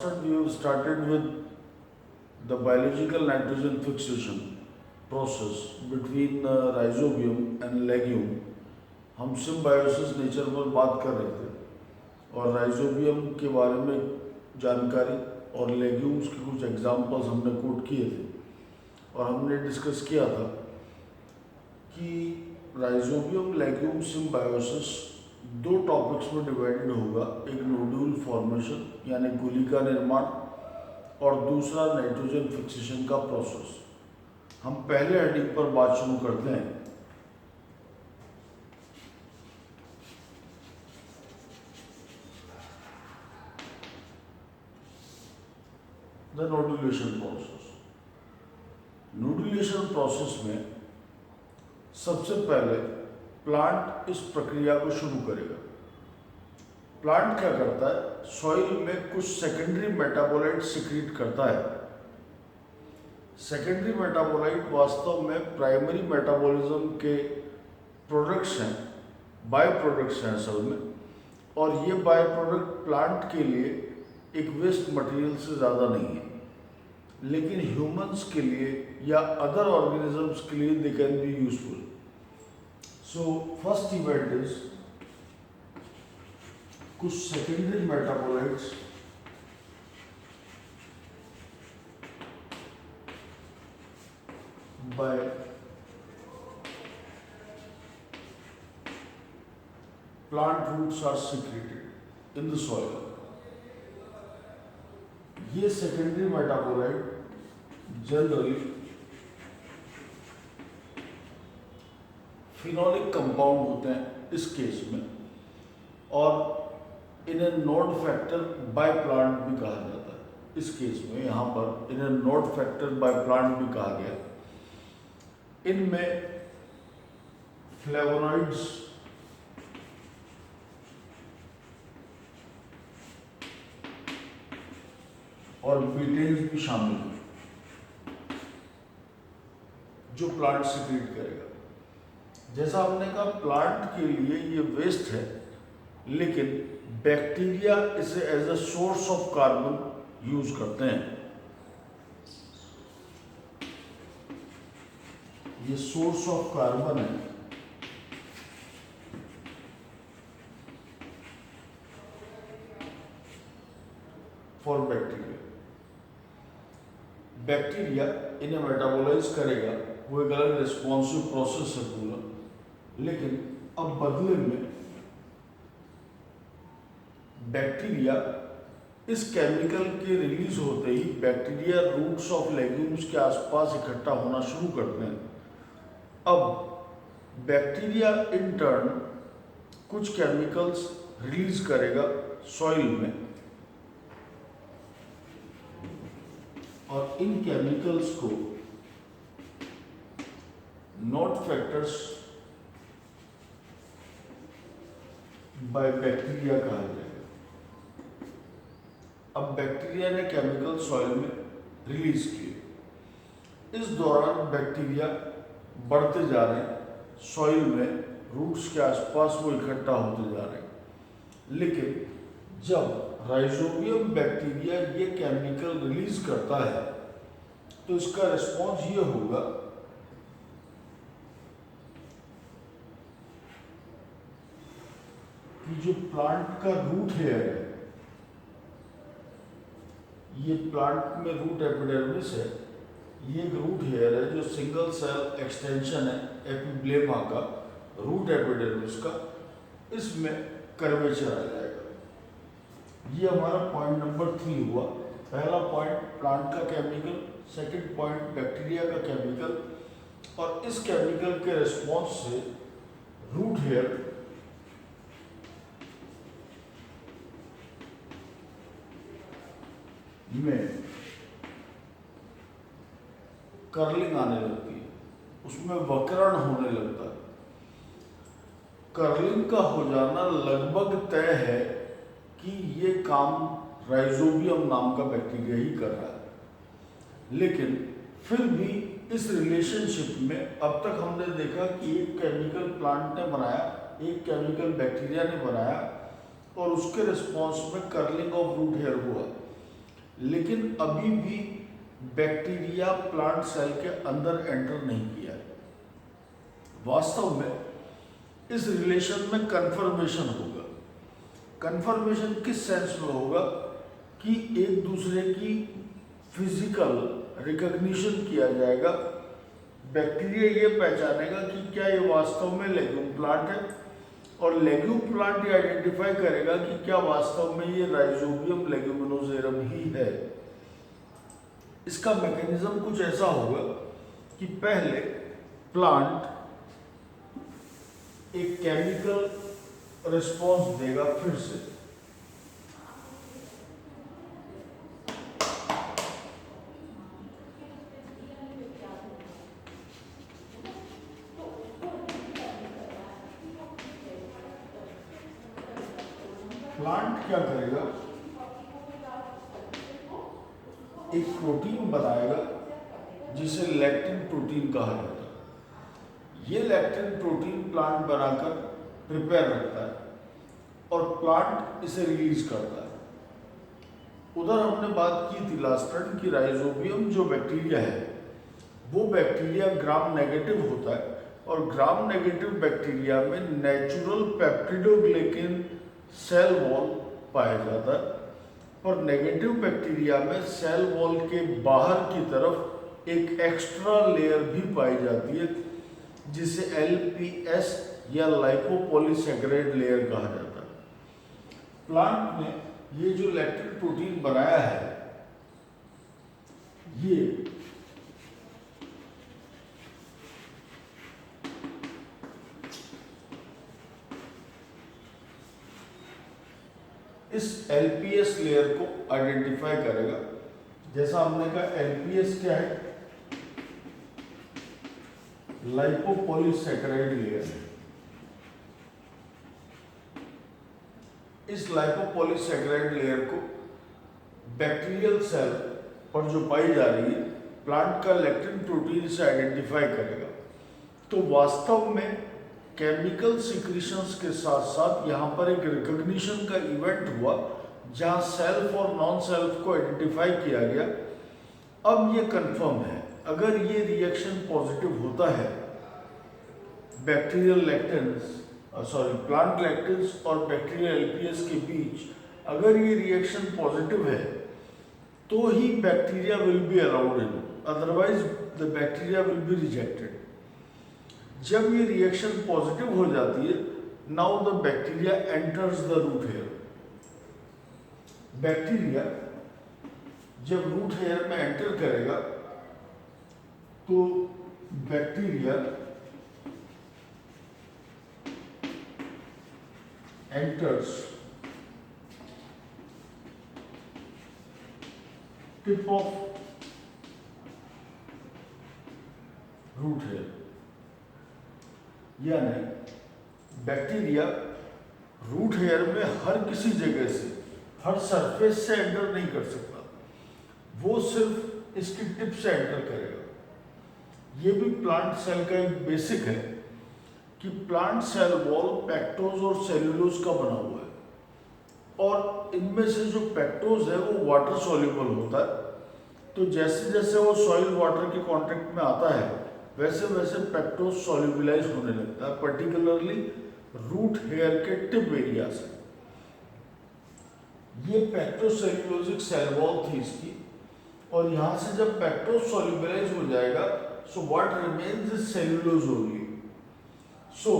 We have started with the biological nitrogen fixation process between rhizobium and legume. हम symbiosis nature पर बात कर रहे थे और राइजोबियम के बारे में जानकारी और लेग्यूम्स के कुछ एग्जांपल्स हमने कोट किए थे और हमने डिस्कस किया था कि राइजोबियम लेग्यूम सिम्बायोसिस दो टॉपिक्स में डिवाइडेड होगा, एक नोड्यूल फॉर्मेशन यानी गुली का निर्माण और दूसरा नाइट्रोजन फिक्सेशन का प्रोसेस। हम पहले हेडिंग पर बात शुरू करते हैं। The nodulation process. Nodulation process में सबसे पहले प्लांट इस प्रक्रिया को शुरू करेगा। प्लांट क्या करता है, सॉइल में कुछ सेकेंडरी मेटाबोलाइट सिक्रीट करता है। सेकेंडरी मेटाबोलाइट वास्तव में प्राइमरी मेटाबॉलिज्म के प्रोडक्ट्स हैं, बाय प्रोडक्ट्स हैं असल में, और ये बाय प्रोडक्ट प्लांट के लिए एक वेस्ट मटेरियल से ज़्यादा नहीं है, लेकिन ह्यूमंस के लिए या अदर ऑर्गेनिजम्स के लिए they can be useful. So first event is कुछ secondary metabolites by plant roots are secreted in the soil. ये secondary metabolite generally phenolic compound होते हैं इस केस में, और इन्हें नोड फैक्टर बाय प्लांट भी कहा जाता है। इस केस में यहाँ पर इन्हें नोड फैक्टर बाय प्लांट भी कहा गया। इनमें फ्लेवोनॉइड्स और बीटेन्स भी शामिल हैं जो प्लांट सिक्रीट करेगा। जैसा हमने कहा, प्लांट के लिए ये वेस्ट है, लेकिन बैक्टीरिया इसे as a source of carbon use करते हैं। ये सोर्स ऑफ कार्बन है फॉर बैक्टीरिया। बैक्टीरिया इन्हें मेटाबोलाइज करेगा, वो एक अलग रिस्पॉन्सिव प्रोसेस है पूरा, लेकिन अब बदले में बैक्टीरिया इस केमिकल के रिलीज होते ही बैक्टीरिया रूट्स ऑफ लेग्यूम्स के आसपास इकट्ठा होना शुरू करते हैं। अब बैक्टीरिया इन टर्न कुछ केमिकल्स रिलीज करेगा सॉइल में, और इन केमिकल्स को नोड फैक्टर्स बाय बैक्टीरिया कहा जाएगा। अब बैक्टीरिया ने केमिकल सॉइल में रिलीज किए। इस दौरान बैक्टीरिया बढ़ते जा रहे हैं, सॉइल में रूट्स के आसपास वो इकट्ठा होते जा रहे हैं। लेकिन जब राइजोबियम बैक्टीरिया ये केमिकल रिलीज करता है तो इसका रिस्पॉन्स ये होगा कि जो प्लांट का रूट हेयर है, ये प्लांट में रूट एपिडर्मिस है, ये एक रूट हेयर है जो सिंगल सेल एक्सटेंशन है एपिब्लेमा का, रूट एपिडर्मिस का, इसमें कर्वेचर आ जाएगा। ये हमारा पॉइंट नंबर 3 हुआ। पहला पॉइंट प्लांट का केमिकल, सेकंड पॉइंट बैक्टीरिया का केमिकल, और इस केमिकल के रिस्पॉन्स से रूट हेयर में कर्लिंग आने लगती है, उसमें वक्रण होने लगता है। कर्लिंग का हो जाना लगभग तय है कि ये काम राइजोबियम नाम का बैक्टीरिया ही कर रहा है। लेकिन फिर भी इस रिलेशनशिप में अब तक हमने देखा कि एक केमिकल प्लांट ने बनाया, एक केमिकल बैक्टीरिया ने बनाया, और उसके रिस्पॉन्स में कर्लिंग ऑफ रूट हेयर हुआ। लेकिन अभी भी बैक्टीरिया प्लांट सेल के अंदर एंटर नहीं किया है। वास्तव में इस रिलेशन में कन्फर्मेशन होगा। कन्फर्मेशन किस सेंस में होगा कि एक दूसरे की फिजिकल रिकॉग्निशन किया जाएगा। बैक्टीरिया ये पहचानेगा कि क्या ये वास्तव में लेग्यूम प्लांट है, और लेग्यूम प्लांट ये आइडेंटिफाई करेगा कि क्या वास्तव में ये राइजोबियम लेग्यूमिनोसेरम ही है। इसका मैकेनिज्म कुछ ऐसा होगा कि पहले प्लांट एक केमिकल रिस्पॉन्स देगा, फिर से प्लांट क्या करेगा, एक प्रोटीन बनाएगा जिसे लैक्टिन प्रोटीन कहा जाता है। ये लैक्टिन प्रोटीन प्लांट बनाकर प्रिपेयर रखता है और प्लांट इसे रिलीज करता है। उधर हमने बात की थी लास्ट टाइम कि राइजोबियम जो बैक्टीरिया है वो बैक्टीरिया ग्राम नेगेटिव होता है, और ग्राम नेगेटिव बैक्टीरिया में नेचुरल पेप्टिडोग्लिकन सेल वॉल पाया जाता है, और नेगेटिव बैक्टीरिया में सेल वॉल के बाहर की तरफ एक एक्स्ट्रा लेयर भी पाई जाती है जिसे LPS या लाइपोपॉलीसैकेराइड लेयर कहा जाता है। प्लांट ने ये जो लैक्टिन प्रोटीन बनाया है, ये इस LPS लेयर को आइडेंटिफाई करेगा। जैसा हमने कहा LPS क्या है, लाइपोपॉलीसैकेराइड लेयर है। इस लाइपोपॉलीसैकेराइड लेयर को बैक्टीरियल सेल पर जो पाई जा रही है, प्लांट का लैक्टिन प्रोटीन से आइडेंटिफाई करेगा। तो वास्तव में केमिकल सिक्रीशंस के साथ साथ यहाँ पर एक रिकॉग्निशन का इवेंट हुआ जहाँ सेल्फ और नॉन सेल्फ को आइडेंटिफाई किया गया। अब ये कंफर्म है, अगर ये रिएक्शन पॉजिटिव होता है, बैक्टीरियल लैक्टिन्स प्लांट लैक्टिन्स और बैक्टीरियल LPS के बीच अगर ये रिएक्शन पॉजिटिव है तो ही bacteria will be allowed in, otherwise the bacteria will be rejected. जब ये रिएक्शन पॉजिटिव हो जाती है, now the bacteria enters the root hair. Bacteria जब रूट हेयर में एंटर करेगा तो bacteria enters tip of root hair, यानी बैक्टीरिया रूट हेयर में हर किसी जगह से, हर सरफेस से एंटर नहीं कर सकता, वो सिर्फ इसकी टिप से एंटर करेगा। ये भी प्लांट सेल का एक बेसिक है कि प्लांट सेल वॉल पेक्टोज और सेल्यूलोज का बना हुआ है, और इनमें से जो पेक्टोज है वो वाटर सॉल्युबल होता है। तो जैसे जैसे वो सॉइल वाटर के कांटेक्ट में आता है वैसे वैसे पेक्टोज सॉल्युबलाइज होने लगता है, पर्टिकुलरली रूट हेयर के टिप एरिया से। ये पेक्टोसेल्यूलोजिक सेल वॉल थी इसकी, और यहाँ से जब पेक्टोज सॉल्युबलाइज हो जाएगा, so what remains is cellulose only. So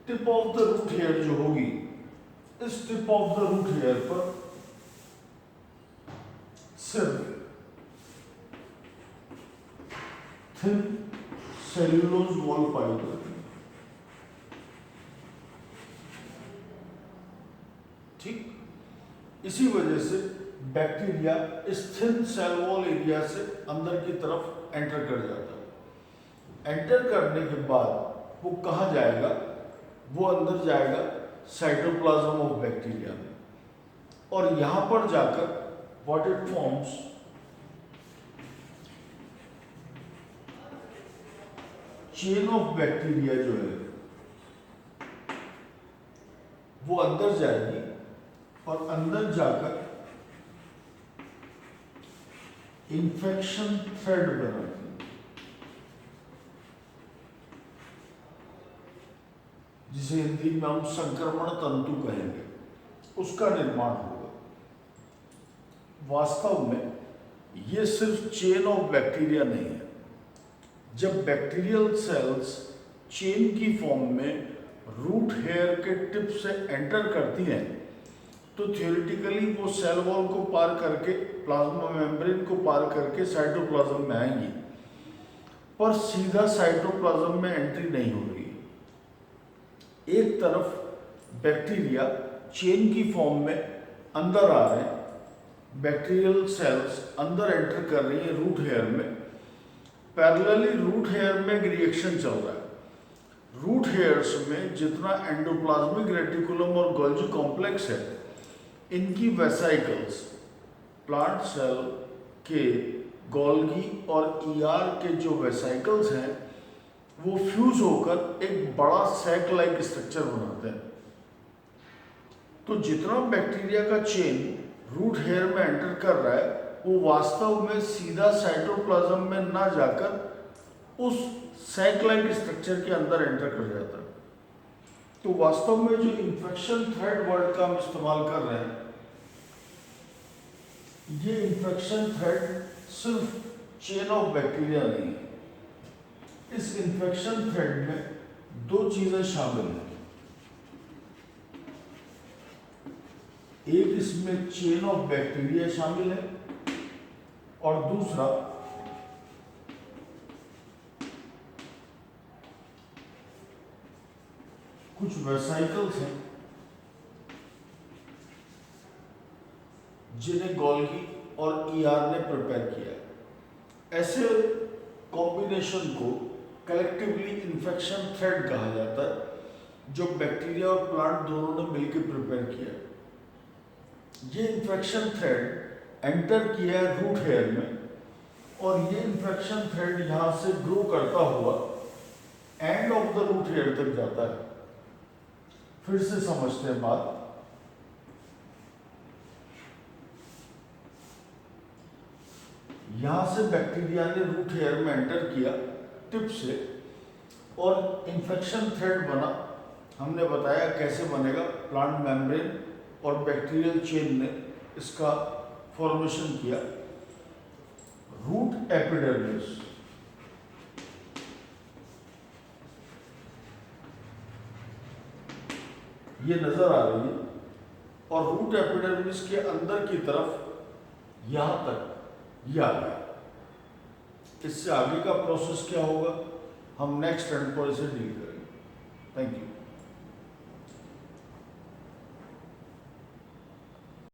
tip of the root hair जो होगी, इस tip of the root hair पर सिर्फ थिन सेल्यूलोज वॉल पाई जाती है। ठीक, इसी वजह से बैक्टीरिया इस थिन सेल वॉल एरिया से अंदर की तरफ एंटर कर जाता है। एंटर करने के बाद वो कहाँ जाएगा, वो अंदर जाएगा साइटोप्लाज्म ऑफ बैक्टीरिया में, और यहां पर जाकर what it forms, chain of bacteria जो है वो अंदर जाएगी, और अंदर जाकर इन्फेक्शन थ्रेड बनाती है, जिसे हिंदी में हम संक्रमण तंतु कहेंगे, उसका निर्माण होगा। वास्तव में ये सिर्फ चेन ऑफ बैक्टीरिया नहीं है। जब बैक्टीरियल सेल्स चेन की फॉर्म में रूट हेयर के टिप से एंटर करती हैं, तो थियोरेटिकली वो सेल वॉल को पार करके, प्लाज्मा मेम्ब्रेन को पार करके साइटोप्लाज्म में आएंगी, पर सीधा साइटोप्लाज्म में एंट्री नहीं हो रही। एक तरफ बैक्टीरिया चेन की फॉर्म में अंदर आ रहे हैं, बैक्टीरियल सेल्स अंदर एंटर कर रही है रूट हेयर में, पैरेलली रूट हेयर में एक रिएक्शन चल रहा है। रूट हेयर्स में जितना एंडोप्लाज्मिक रेटिकुलम और गोल्जी कॉम्प्लेक्स है, इनकी वेसाइकल्स प्लांट सेल के गोल्गी और ईआर के जो वेसाइकल्स हैं, वो फ्यूज होकर एक बड़ा सैक लाइक स्ट्रक्चर बनाते हैं। तो जितना बैक्टीरिया का चेन रूट हेयर में एंटर कर रहा है, वो वास्तव में सीधा साइटोप्लाज्म में ना जाकर उस सैक लाइक स्ट्रक्चर के अंदर एंटर कर जाता है। तो वास्तव में जो इन्फेक्शन थ्रेड वर्ड का हम इस्तेमाल कर रहे हैं, ये इन्फेक्शन थ्रेड सिर्फ चेन ऑफ बैक्टीरिया नहीं है। इस इन्फेक्शन थ्रेड में दो चीजें शामिल हैं। एक इसमें चेन ऑफ बैक्टीरिया शामिल है और दूसरा कुछ वेसाइकल्स हैं जिन्हें गोल्गी और ईआर ने प्रिपेयर किया है। ऐसे कॉम्बिनेशन को कलेक्टिवली इन्फेक्शन थ्रेड कहा जाता है, जो बैक्टीरिया और प्लांट दोनों ने मिलकर प्रिपेयर किया है। ये इन्फेक्शन थ्रेड एंटर किया है रूट हेयर में, और ये इन्फेक्शन थ्रेड यहाँ से ग्रो करता हुआ end of the root hair तक जाता है। फिर से समझते हैं बात। यहां से बैक्टीरिया ने रूट हेयर में एंटर किया टिप से, और इन्फेक्शन थ्रेड बना। हमने बताया कैसे बनेगा। प्लांट मेम्ब्रेन और बैक्टीरियल चेन ने इसका फॉर्मेशन किया। रूट एपिडर्मिस, ये नजर आ रही है, और रूट एपिडर्मिस के अंदर की तरफ यहां तक ये आ गया। इससे आगे का प्रोसेस क्या होगा, हम नेक्स्ट एंड पर इसे डील करेंगे। Thank you.